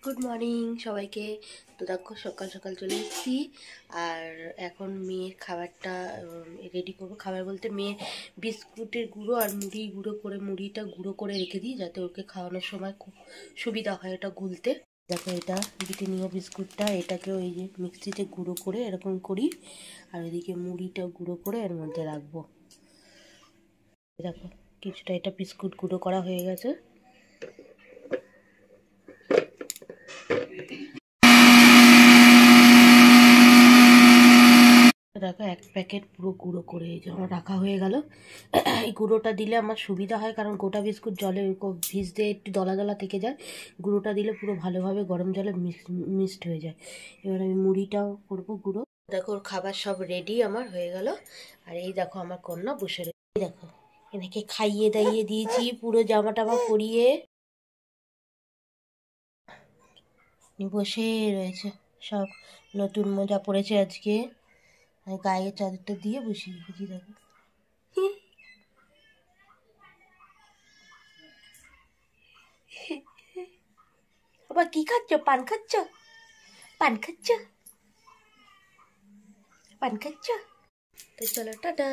Good morning সবাইকে। তো দেখো সকাল সকাল চলে এসেছি। আর এখন মেয়ের খাবারটা রেডি করবো। খাবার বলতে মেয়ের বিস্কুটের গুঁড়ো আর মুড়ি গুঁড়ো করে, মুড়িটা গুঁড়ো করে রেখে দিই যাতে ওকে খাওয়ানোর সময় খুব সুবিধা হয় এটা গুলতে। দেখো এটা ব্রিটানিয়া বিস্কুটটা, এটাকে ওই যে মিক্সিতে গুঁড়ো করে এরকম করি, আর ওইদিকে মুড়িটা গুঁড়ো করে এর মধ্যে রাখবো। দেখো কিছুটা এটা বিস্কুট গুঁড়ো করা হয়ে গেছে। দেখো এক প্যাকেট পুরো গুঁড়ো করে এই যে আমার রাখা হয়ে গেল। এই গুঁড়োটা দিলে আমার সুবিধা হয়, কারণ গোটা বিস্কুট জলে ভিজতে একটু দলা দলা থেকে যায়। গুঁড়োটা দিলে পুরো ভালোভাবে গরম জলে মিক্সড হয়ে যায়। এবার আমি মুড়িটাও করবো গুঁড়ো। দেখো ওর খাবার সব রেডি আমার হয়ে গেল। আর এই দেখো আমার কন্যা বসে রয়েছে। দেখো এনেকে খাইয়ে দাইয়ে দিয়েছি, পুরো জামা টামা পরিয়ে বসে রয়েছে। সব নতুন মোজা পড়েছে আজকে, গায়ে চাদরটা দিয়ে বসিয়ে রেখেছি। দেখো আবার কি খাচ্ছ? পান খাচ্ছ? পান খাচ্ছ? পান খাচ্ছ? তো চলো টাটা।